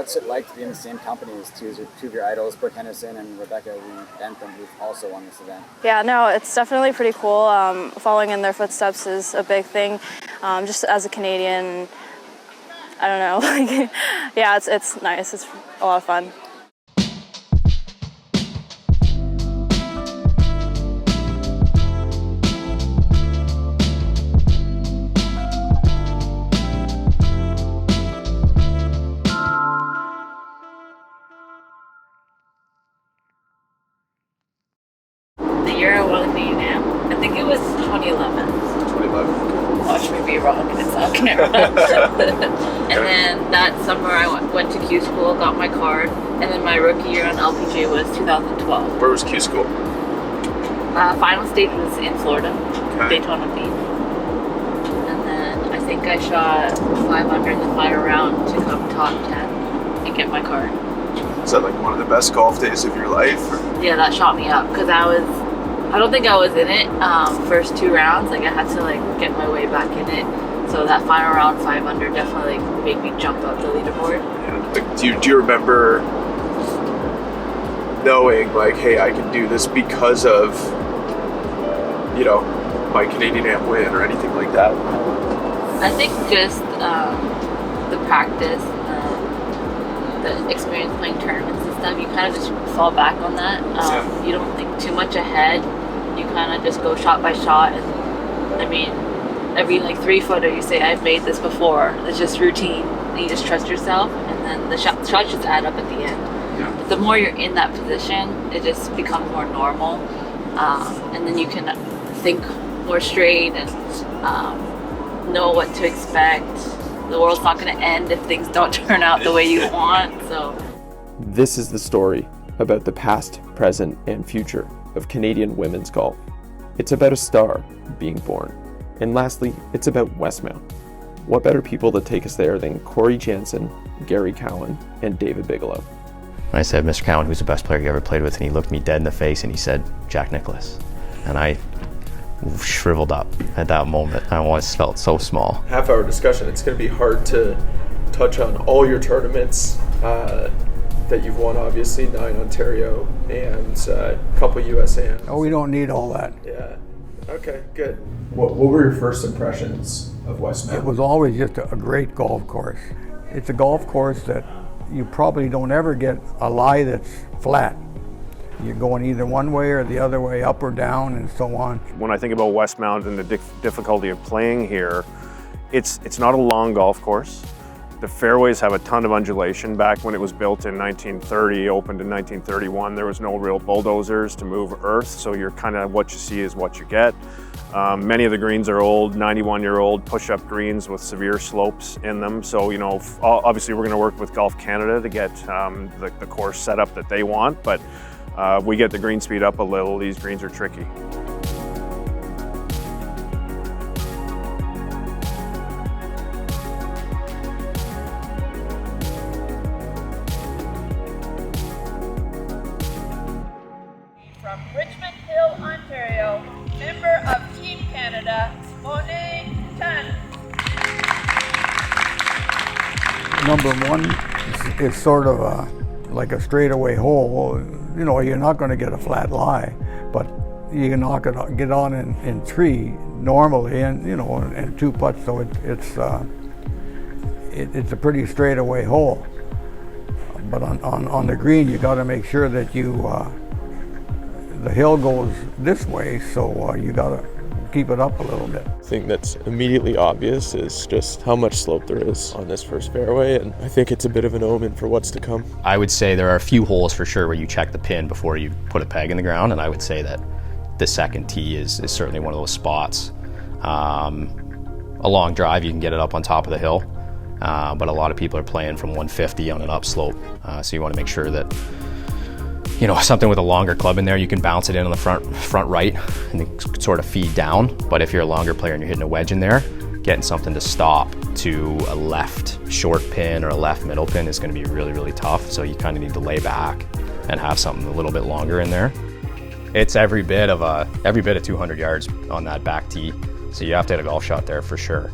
What's it like to be in the same company as two of your idols, Brooke Henderson and Rebecca Bentham, who also won this event? Yeah, no, it's definitely pretty cool. Following in their footsteps is a big thing. Just as a Canadian, I don't know, like, yeah, it's nice. It's a lot of fun. I think it was 2011. 2011? Watch me be wrong, it's on camera. And then that summer I went to Q School, got my card, and then my rookie year on LPGA was 2012. Where was Q School? Final stage was in Florida, Okay. Daytona Beach. And then I think I shot 500 in the final round to come top 10 and get my card. Is that like one of the best golf days of your life? Or? Yeah, that shot me up because I don't think I was in it first 2 rounds. Like I had to like get my way back in it. So that final round 500 definitely made me jump up the leaderboard. Yeah. Like, do you remember knowing like, hey, I can do this because of, you know, my Canadian Am win or anything like that? I think just the practice, the experience playing tournaments and stuff, you kind of just fall back on that. You don't think too much ahead. You kind of just go shot by shot. And I mean, every like 3-footer you say, I've made this before. It's just routine. And you just trust yourself. And then the shots just add up at the end. Yeah. But the more you're in that position, it just becomes more normal. And then you can think more straight and know what to expect. The world's not going to end if things don't turn out the way you want. So this is the story about the past, present, and future of Canadian women's golf. It's about a star being born. And lastly, it's about Westmount. What better people to take us there than Cory Jansen, Gary Cowan, and David Bigelow? I said, Mr. Cowan, who's the best player you ever played with? And he looked me dead in the face and he said, Jack Nicklaus. And I shriveled up at that moment. I always felt so small. Half-hour discussion. It's going to be hard to touch on all your tournaments that you've won, obviously, 9 Ontario and a couple USAMs. Oh, we don't need all that. Yeah. Okay, good. What were your first impressions of Westmount? It was always just a great golf course. It's a golf course that you probably don't ever get a lie that's flat. You're going either one way or the other way, up or down, and so on. When I think about Westmount and the difficulty of playing here, it's not a long golf course. The fairways have a ton of undulation. Back when it was built in 1930, opened in 1931, there was no real bulldozers to move earth, so you're kind of what you see is what you get. Many of the greens are old, 91-year-old push-up greens with severe slopes in them. So, you know, obviously we're going to work with Golf Canada to get the course set up that they want, but we get the green speed up a little. These greens are tricky. From Richmond Hill, Ontario, member of Team Canada, Monet Chun. Number 1 is sort of like a straightaway hole. You know, you're not going to get a flat lie, but you can knock it, get on in 3 normally, and you know, and 2 putts. So it's a pretty straightaway hole. But on the green, you got to make sure that the hill goes this way, so you got to keep it up a little bit. The thing that's immediately obvious is just how much slope there is on this first fairway, and I think it's a bit of an omen for what's to come. I would say there are a few holes for sure where you check the pin before you put a peg in the ground, and I would say that the second tee is certainly one of those spots. A long drive, you can get it up on top of the hill, but a lot of people are playing from 150 on an upslope, so you want to make sure that, you know, something with a longer club in there, you can bounce it in on the front right and then sort of feed down. But if you're a longer player and you're hitting a wedge in there, getting something to stop to a left short pin or a left middle pin is going to be really, really tough. So you kind of need to lay back and have something a little bit longer in there. It's every bit of 200 yards on that back tee. So you have to hit a golf shot there for sure.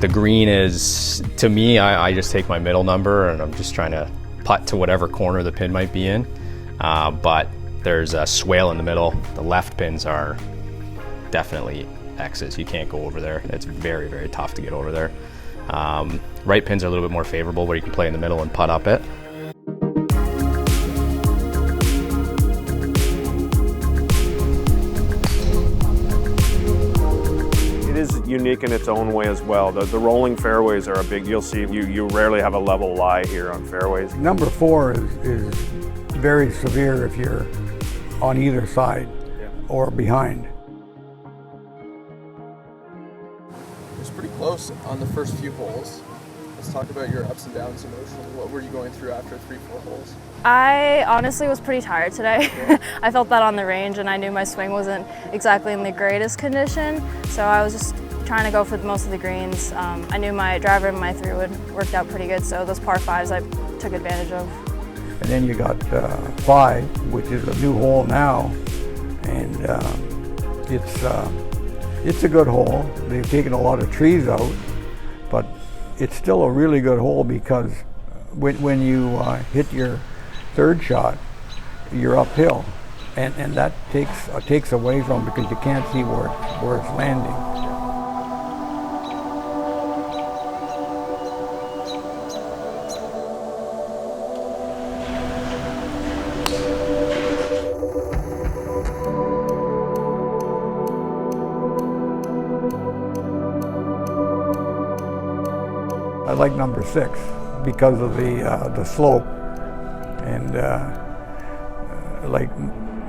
The green is, to me, I just take my middle number and I'm just trying to putt to whatever corner the pin might be in. But there's a swale in the middle. The left pins are definitely X's. You can't go over there. It's very, very tough to get over there. Right pins are a little bit more favorable where you can play in the middle and putt up it. It is unique in its own way as well. The rolling fairways are a big, you'll see, you rarely have a level lie here on fairways. Number 4 is very severe if you're on either side or behind. It's pretty close on the first few holes. Let's talk about your ups and downs emotionally. What were you going through after 3-4 holes? I honestly was pretty tired today. I felt that on the range, and I knew my swing wasn't exactly in the greatest condition, so I was just trying to go for most of the greens. I knew my driver and my 3-wood worked out pretty good, so those par 5s I took advantage of. And then you got 5, which is a new hole now, and it's a good hole. They've taken a lot of trees out, but it's still a really good hole because when you hit your 3rd shot, you're uphill, and that takes away from because you can't see where it's landing. I like number 6 because of the slope, and like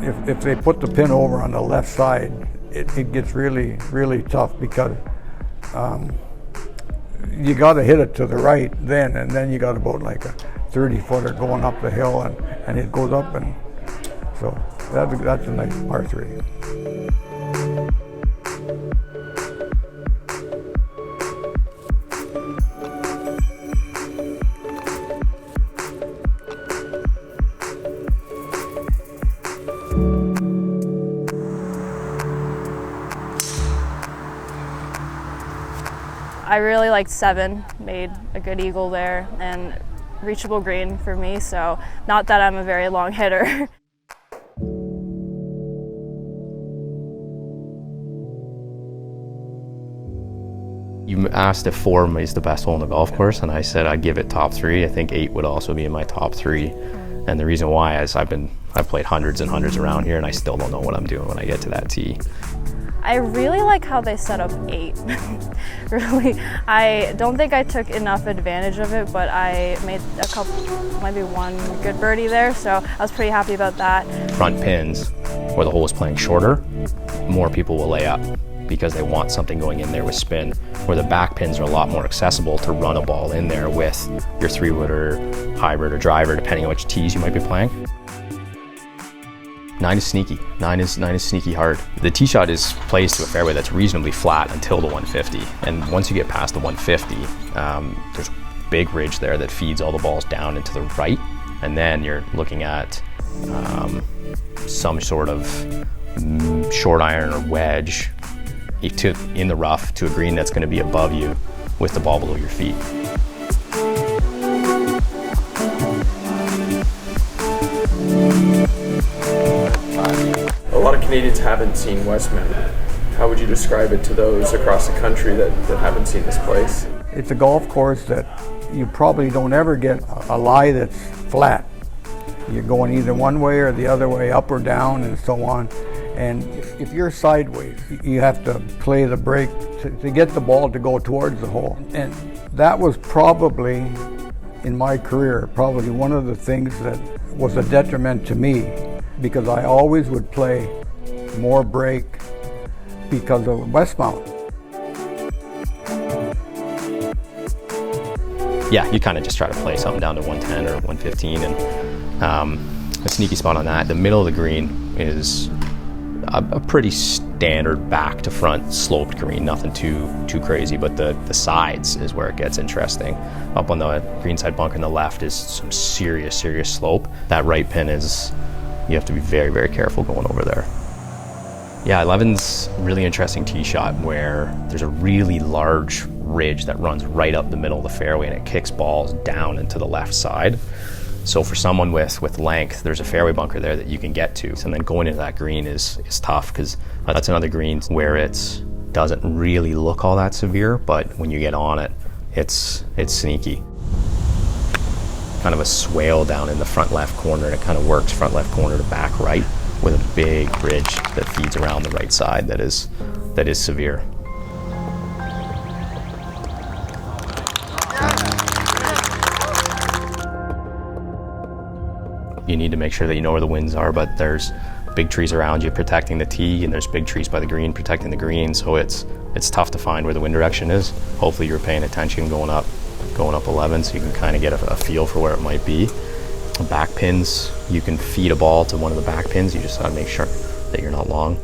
if they put the pin over on the left side, it gets really, really tough because you got to hit it to the right then, and then you got about like a 30-footer going up the hill, and it goes up, and so that's a nice par 3. I really liked 7, made a good eagle there, and reachable green for me, so not that I'm a very long hitter. You asked if 4 is the best hole in the golf course, and I said I'd give it top 3. I think 8 would also be in my top 3. And the reason why is I've played hundreds and hundreds around here, and I still don't know what I'm doing when I get to that tee. I really like how they set up 8. Really, I don't think I took enough advantage of it, but I made a couple, maybe 1 good birdie there, so I was pretty happy about that. Front pins, where the hole is playing shorter, more people will lay up because they want something going in there with spin, where the back pins are a lot more accessible to run a ball in there with your 3-wood or hybrid or driver, depending on which tees you might be playing. 9 is sneaky. 9 is sneaky hard. The tee shot is placed to a fairway that's reasonably flat until the 150, and once you get past the 150, there's a big ridge there that feeds all the balls down into the right, and then you're looking at some sort of short iron or wedge in the rough to a green that's going to be above you with the ball below your feet. A lot of Canadians haven't seen Westmount. How would you describe it to those across the country that haven't seen this place? It's a golf course that you probably don't ever get a lie that's flat. You're going either one way or the other way, up or down, and so on. And if you're sideways, you have to play the break to get the ball to go towards the hole. And that was probably, in my career, probably one of the things that was a detriment to me, because I always would play more break because of Westmount. Yeah, you kind of just try to play something down to 110 or 115, and a sneaky spot on that. The middle of the green is a pretty standard back to front sloped green, nothing too crazy, but the sides is where it gets interesting. Up on the greenside bunker on the left is some serious slope. That right pin is, you have to be very, very careful going over there. Yeah, 11's really interesting tee shot where there's a really large ridge that runs right up the middle of the fairway, and it kicks balls down into the left side. So for someone with length, there's a fairway bunker there that you can get to. And then going into that green is tough, because that's another green where it doesn't really look all that severe, but when you get on it, it's sneaky. Kind of a swale down in the front left corner, and it kind of works front left corner to back right with a big ridge that feeds around the right side that is severe. You need to make sure that you know where the winds are, but there's big trees around you protecting the tee, and there's big trees by the green protecting the green, so it's tough to find where the wind direction is. Hopefully you're paying attention going up 11, so you can kind of get a feel for where it might be. Back pins, you can feed a ball to one of the back pins, you just gotta make sure that you're not long.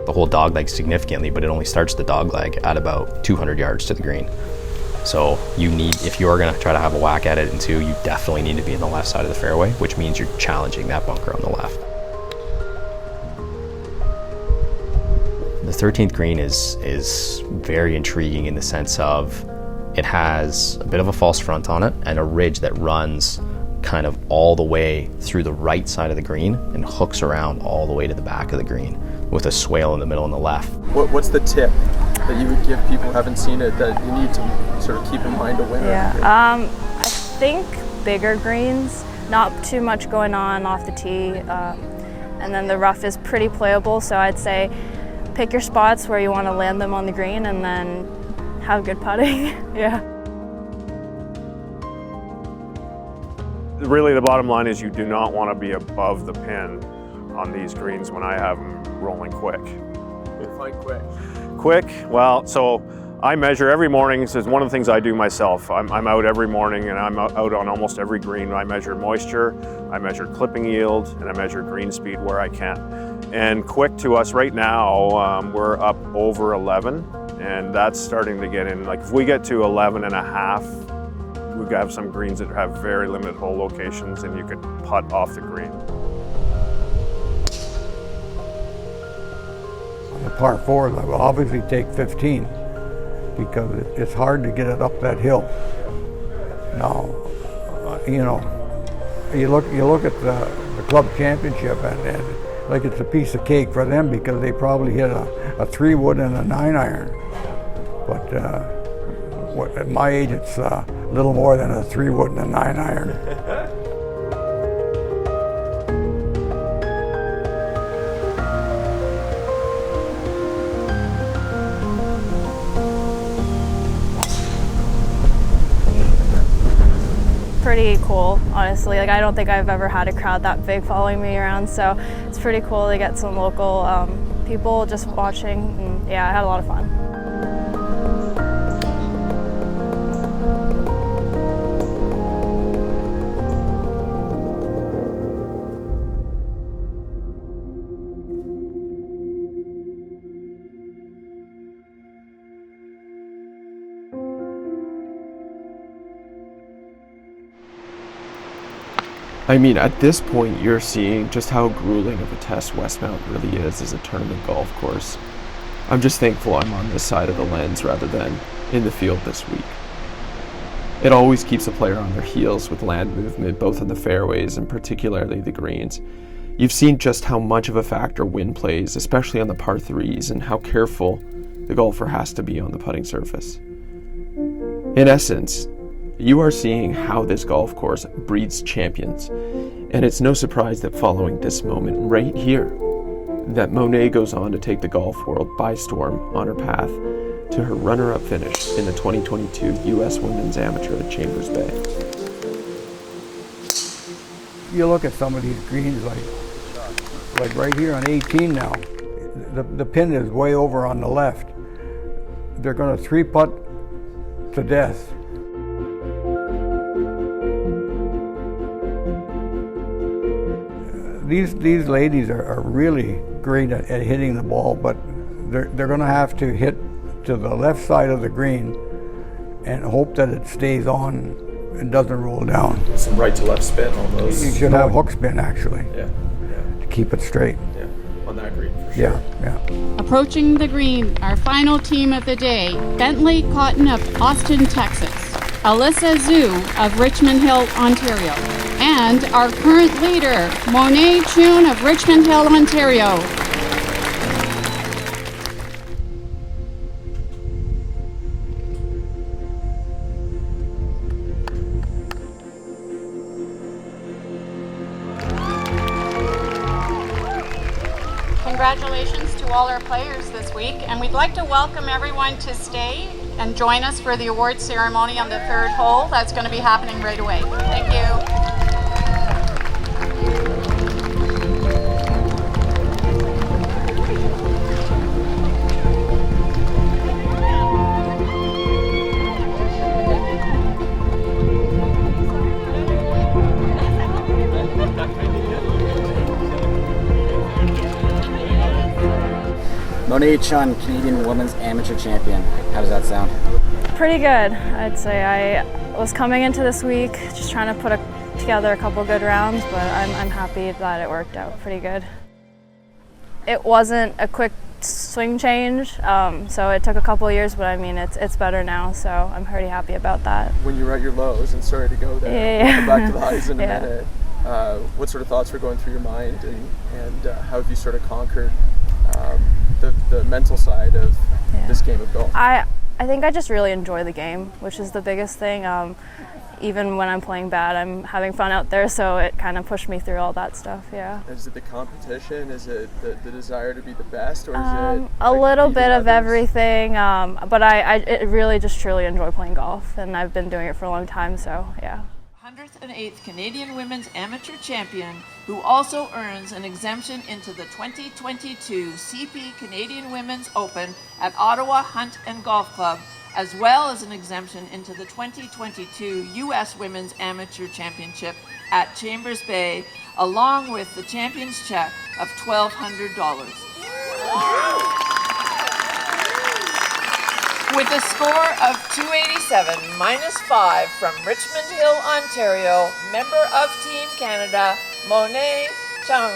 The whole dogleg significantly, but it only starts the dogleg at about 200 yards to the green. So you need, if you're gonna try to have a whack at it in two, you definitely need to be in the left side of the fairway, which means you're challenging that bunker on the left. The 13th green is very intriguing in the sense of it has a bit of a false front on it and a ridge that runs kind of all the way through the right side of the green and hooks around all the way to the back of the green with a swale in the middle and the left. What's the tip that you would give people who haven't seen it that you need to sort of keep in mind to win? Yeah, I think bigger greens, not too much going on off the tee, and then the rough is pretty playable, so I'd say pick your spots where you want to land them on the green and then have good putting. Yeah. Really, the bottom line is you do not want to be above the pin on these greens when I have them rolling quick. Define quick. Quick, well, so I measure every morning. This is one of the things I do myself. I'm out every morning and I'm out on almost every green. I measure moisture, I measure clipping yield, and I measure green speed where I can. And quick to us right now, we're up over 11, and that's starting to get in. Like if we get to 11 and a half, we have some greens that have very limited hole locations and you could putt off the green. On the par fours, I will obviously take 15 because it's hard to get it up that hill. Now, you look at the club championship and like it's a piece of cake for them because they probably hit a 3-wood and a 9-iron. But at my age, it's a little more than a 3-wood and a 9-iron. Pretty cool, honestly. Like I don't think I've ever had a crowd that big following me around, so it's pretty cool to get some local people just watching. And yeah, I had a lot of fun. I mean, at this point, you're seeing just how grueling of a test Westmount really is as a tournament golf course. I'm just thankful I'm on this side of the lens rather than in the field this week. It always keeps a player on their heels with land movement, both on the fairways and particularly the greens. You've seen just how much of a factor wind plays, especially on the par threes, and how careful the golfer has to be on the putting surface. In essence, you are seeing how this golf course breeds champions, and it's no surprise that following this moment right here, that Monet goes on to take the golf world by storm on her path to her runner-up finish in the 2022 U.S. Women's Amateur at Chambers Bay. You look at some of these greens, like right here on 18 now, the pin is way over on the left. They're going to 3-putt to death. These ladies are really great at hitting the ball, but they're going to have to hit to the left side of the green and hope that it stays on and doesn't roll down. Some right to left spin on those. You should have hook spin, actually. Yeah. keep it straight. Yeah, on that green for sure. Yeah. Approaching the green, our final team of the day, Bentley Cotton of Austin, Texas, Alissa Xu of Richmond Hill, Ontario, and our current leader, Monet Chun of Richmond Hill, Ontario. Congratulations to all our players this week, and we'd like to welcome everyone to stay and join us for the awards ceremony on the third hole. That's going to be happening right away. Thank you. Monet Chun, Canadian Women's Amateur Champion. How does that sound? Pretty good, I'd say. I was coming into this week just trying to put together a couple good rounds, but I'm happy that it worked out pretty good. It wasn't a quick swing change, so it took a couple of years, but I mean, it's better now, so I'm pretty happy about that. When you were at your lows, and sorry to go there, Yeah. we'll come back to the highs in a Yeah. minute, what sort of thoughts were going through your mind, and how have you sort of conquered the mental side of this game of golf? I think I just really enjoy the game, which is the biggest thing. Even when I'm playing bad, I'm having fun out there, so it kind of pushed me through all that stuff, yeah. Is it the competition? Is it the desire to be the best? Or is it a like little beating bit of others? everything, but I really just truly enjoy playing golf, and I've been doing it for a long time, so yeah. 108th Canadian Women's Amateur Champion, who also earns an exemption into the 2022 CP Canadian Women's Open at Ottawa Hunt and Golf Club, as well as an exemption into the 2022 U.S. Women's Amateur Championship at Chambers Bay, along with the champion's check of $1,200. With a score of 287 -5 from Richmond Hill, Ontario, member of Team Canada, Monet Chun.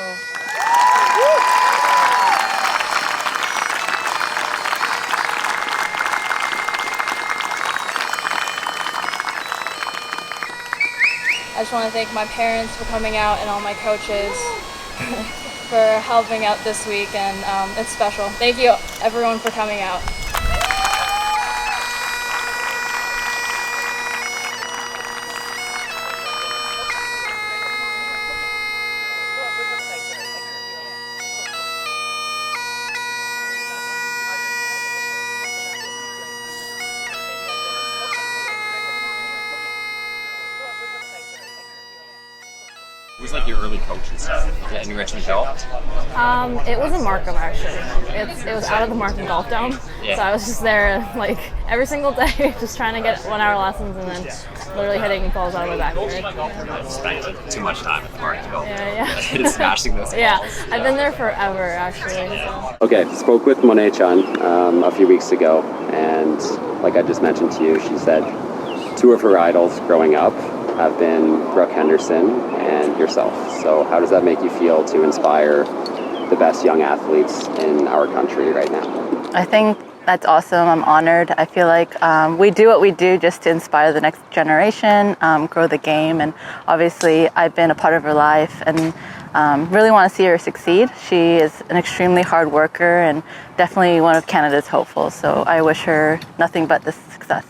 I just want to thank my parents for coming out and all my coaches for helping out this week, and it's special. Thank you everyone for coming out. It was like your early coaches in Richmond Hill. It was in Markham, actually. It was out of the Markham Golf Dome, so I was just there like every single day, just trying to get 1 hour lessons, and then literally hitting balls out of my backyard. I spent too much time at the Markham Golf. Yeah. Smashing those balls. Yeah, I've been there forever, actually. So. Okay, spoke with Monet Chun a few weeks ago, and like I just mentioned to you, she said two of her idols growing up have been Brooke Henderson and yourself. So how does that make you feel to inspire the best young athletes in our country right now? I think that's awesome. I'm honored. I feel like we do what we do just to inspire the next generation, grow the game, and obviously I've been a part of her life and really want to see her succeed. She is an extremely hard worker and definitely one of Canada's hopefuls, so I wish her nothing but the success.